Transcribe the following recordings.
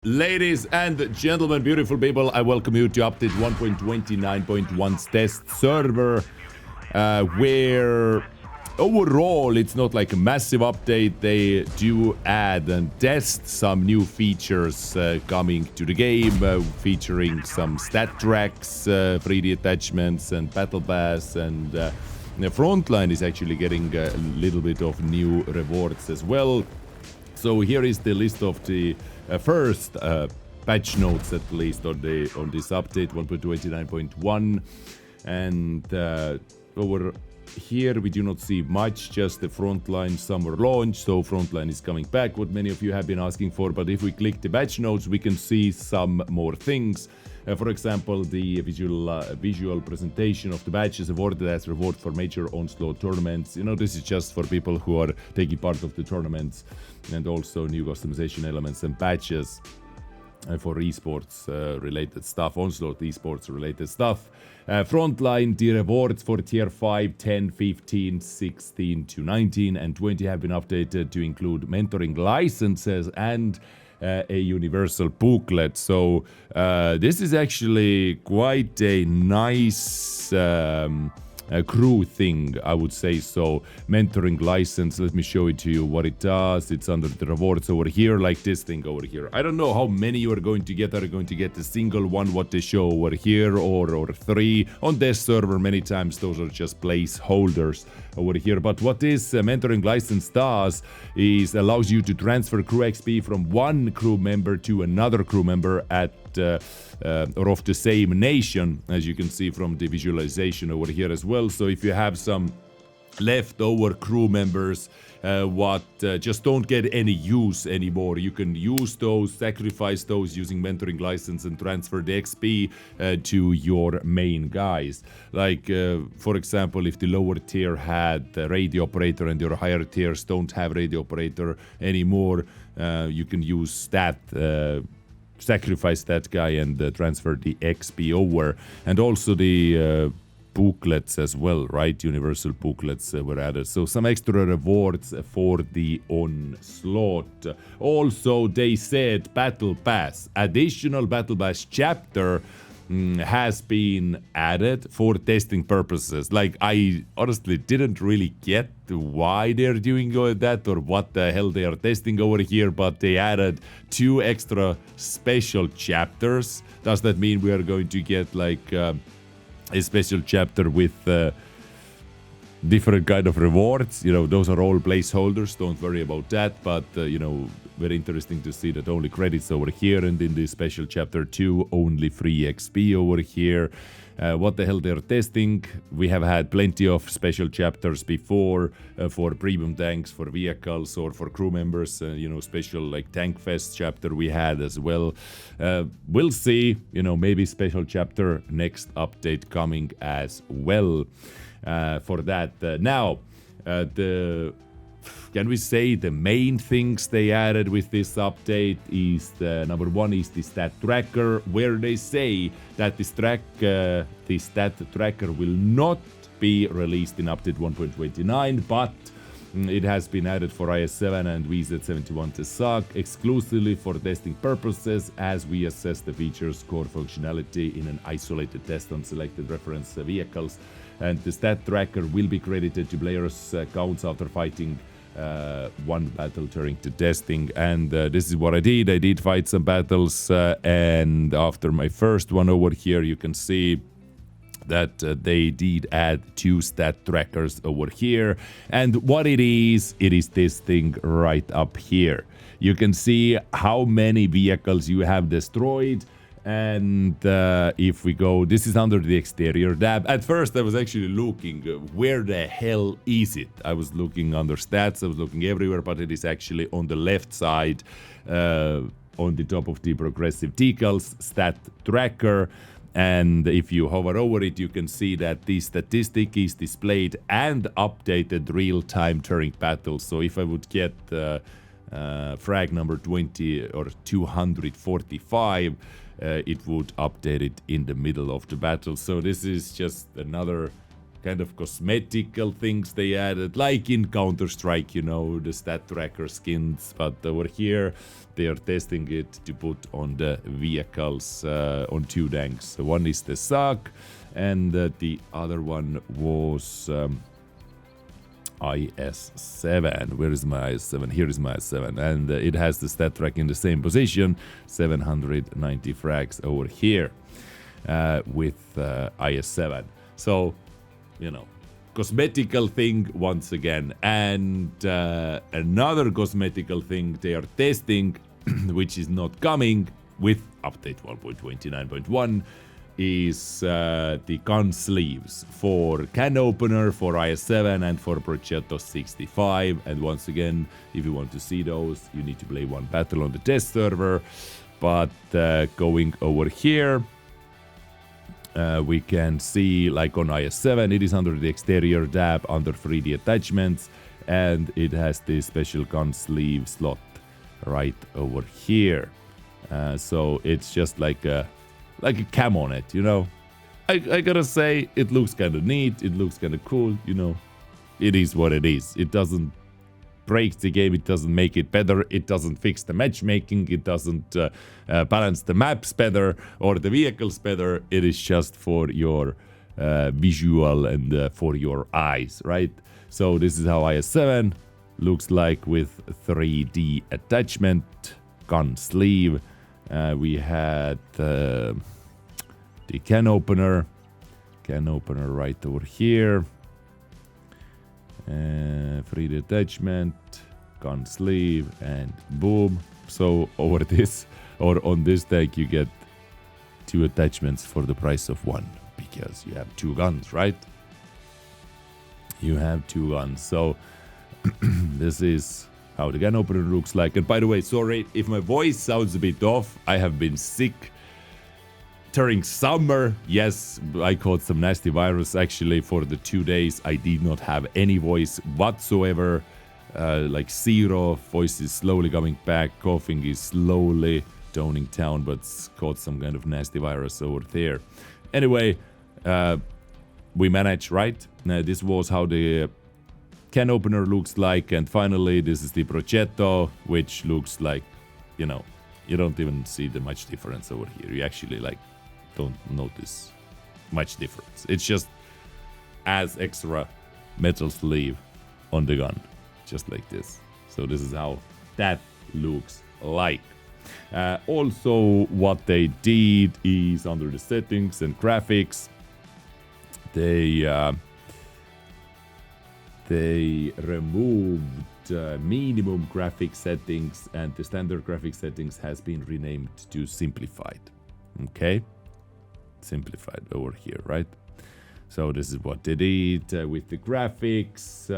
Ladies and gentlemen, beautiful people, I welcome you to update 1.29.1's test server, where overall it's not like a massive update. They do add and test some new features coming to the game, featuring some stat tracks, 3D attachments, and battle pass, and the Frontline is actually getting a little bit of new rewards as well. So here is the list of the first patch notes, at least on this update 1.29.1, and over here we do not see much, just the Frontline summer launch. So Frontline is coming back, what many of you have been asking for. But if we click the patch notes, we can see some more things. For example, the visual presentation of the badge is awarded as reward for major onslaught tournaments. You know, this is just for people who are taking part of the tournaments, and also new customization elements and patches for esports related stuff, onslaught esports related stuff. Frontline, the rewards for tier 5, 10, 15, 16 to 19 and 20 have been updated to include mentoring licenses and a universal booklet. So this is actually quite a nice crew thing, I would say so. Mentoring license, let me show it to you what it does. It's under the rewards over here, like this thing over here. I don't know how many you are going to get. Are you going to get a single one, what they show over here, or three? On this server, many times those are just placeholders over here. But what this mentoring license does is allows you to transfer crew XP from one crew member to another crew member at or of the same nation, as you can see from the visualization over here as well. So if you have some leftover crew members just don't get any use anymore, you can use those, sacrifice those using mentoring license and transfer the XP to your main guys. Like for example, if the lower tier had a radio operator and your higher tiers don't have radio operator anymore, you can use that, sacrifice that guy and transfer the XP over. And also the booklets as well, right? Universal booklets were added. So some extra rewards for the onslaught. Also, they said battle pass, additional battle pass chapter has been added for testing purposes. Like, I honestly didn't really get why they're doing that or what the hell they are testing over here, but they added 2 extra special chapters. Does that mean we are going to get like a special chapter with different kind of rewards? You know, those are all placeholders, don't worry about that. But you know, very interesting to see that only credits over here, and in the special chapter 2 only free XP over here. What the hell they're testing? We have had plenty of special chapters before for premium tanks, for vehicles, or for crew members. You know, special like Tank Fest chapter we had as well. We'll see, you know, maybe special chapter next update coming as well for that. Now, can we say the main things they added with this update is number 1 is the stat tracker, where they say that the stat tracker will not be released in update 1.29, but it has been added for IS-7 and VZ-71 to SOC exclusively for testing purposes, as we assess the feature's core functionality in an isolated test on selected reference vehicles. And the stat tracker will be credited to players' accounts after fighting one battle during the testing. And this is what I did. I did fight some battles, and after my first one over here, you can see that they did add 2 stat trackers over here. And what it is this thing right up here. You can see how many vehicles you have destroyed. And if we go, this is under the exterior tab. At first I was actually looking, where the hell is it? I was looking under stats, I was looking everywhere, but it is actually on the left side, on the top of the progressive decals, stat tracker. And if you hover over it, you can see that the statistic is displayed and updated real-time during battles. So if I would get frag number 20 or 245, it would update it in the middle of the battle. So this is just another kind of cosmetical things they added, like in Counter-Strike, you know, the stat tracker skins. But over here, they are testing it to put on the vehicles on 2 tanks. So one is the Dezrng, and the other one was IS-7. Where is my IS-7? Here is my IS-7, and it has the stat track in the same position, 790 frags over here with IS-7. So, you know, cosmetical thing once again. And another cosmetical thing they are testing, which is not coming with update 1.29.1, is the gun sleeves for can opener, for IS-7, and for Projet 65. And once again, if you want to see those, you need to play one battle on the test server. But going over here, we can see, like on IS-7, it is under the exterior tab under 3D attachments, and it has this special gun sleeve slot right over here. So it's just like a cam on it, you know. I gotta say, it looks kind of neat, it looks kind of cool, you know. It is what it is. It doesn't break the game, it doesn't make it better, it doesn't fix the matchmaking, it doesn't balance the maps better or the vehicles better. It is just for your visual and for your eyes, right? So this is how IS-7 looks like with 3D attachment, gun sleeve. We had the can opener right over here. 3D attachment, gun sleeve, and boom. So over this, or on this tank, you get 2 attachments for the price of 1, because you have 2 guns, right? You have 2 guns. So this is how the gun opener looks like. And by the way, sorry if my voice sounds a bit off. I have been sick during summer. Yes, I caught some nasty virus. Actually, for the 2 days, I did not have any voice whatsoever. Like 0. Voice is slowly coming back. Coughing is slowly toning down, but caught some kind of nasty virus over there. Anyway, we managed, right? Now, this was how the can opener looks like, and finally this is the Projet, which looks like, you know, you don't even see the much difference over here. You actually like don't notice much difference. It's just as extra metal sleeve on the gun, just like this. So this is how that looks like. Also, what they did is under the settings and graphics, they removed minimum graphic settings, and the standard graphic settings has been renamed to simplified. Okay, simplified over here, right? So this is what they did with the graphics.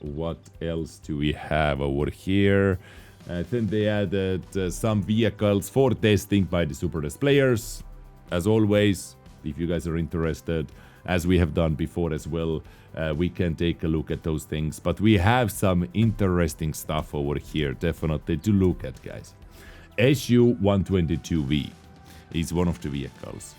What else do we have over here? Then they added some vehicles for testing by the Super Test players. As always, if you guys are interested, as we have done before as well, we can take a look at those things. But we have some interesting stuff over here, definitely to look at, guys. Su-122V is one of the vehicles.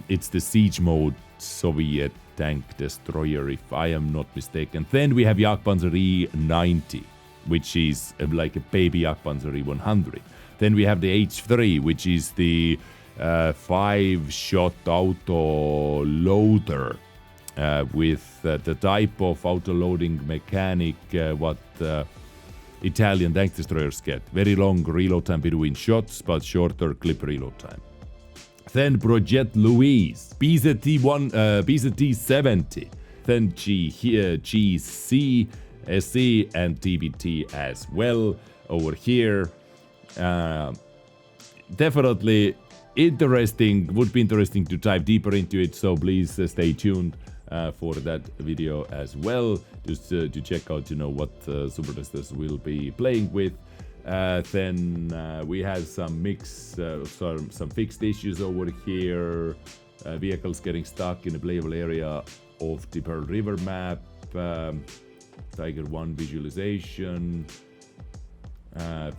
It's the siege mode Soviet tank destroyer, if I am not mistaken. Then we have JagdPanzer E90, which is like a baby JagdPanzer E100. Then we have the H3, which is the 5-shot auto loader with the type of auto loading mechanic what Italian tank destroyers get. Very long reload time between shots, but shorter clip reload time. Then Projet Louise, BZT-70, then GC, SE, and TBT as well over here. Definitely interesting, would be interesting to dive deeper into it, so please stay tuned for that video as well, just to check out, you know, what Super Testers will be playing with. Then we have some some fixed issues over here. Vehicles getting stuck in a playable area of the Pearl River map. Tiger 1 visualization.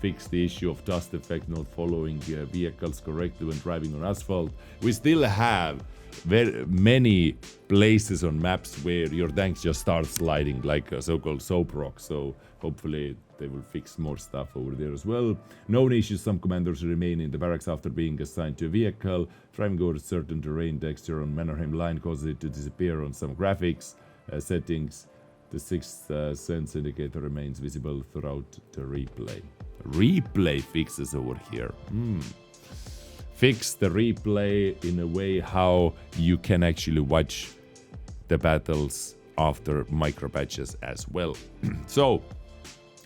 fix the issue of dust effect not following vehicles correctly when driving on asphalt. We still have very many places on maps where your tanks just start sliding, like a so-called soap rock. So hopefully they will fix more stuff over there as well. Known issues: some commanders remain in the barracks after being assigned to a vehicle. Driving over certain terrain texture on Mannerheim line causes it to disappear on some graphics settings. The sixth sense indicator remains visible throughout the replay. Replay fixes over here. Fix the replay in a way how you can actually watch the battles after micro patches as well. So,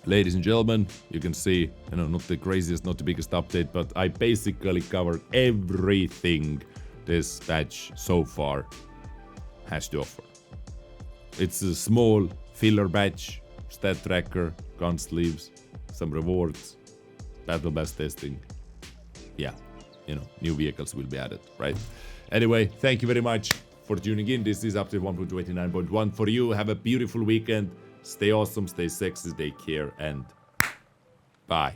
ladies and gentlemen, you can see, not the craziest, not the biggest update, but I basically covered everything this patch so far has to offer. It's a small filler batch, stat tracker, gun sleeves, some rewards, battle pass testing. Yeah, new vehicles will be added, right? Anyway, thank you very much for tuning in. This is update 1.29.1 for you. Have a beautiful weekend. Stay awesome, stay sexy, take care, and bye.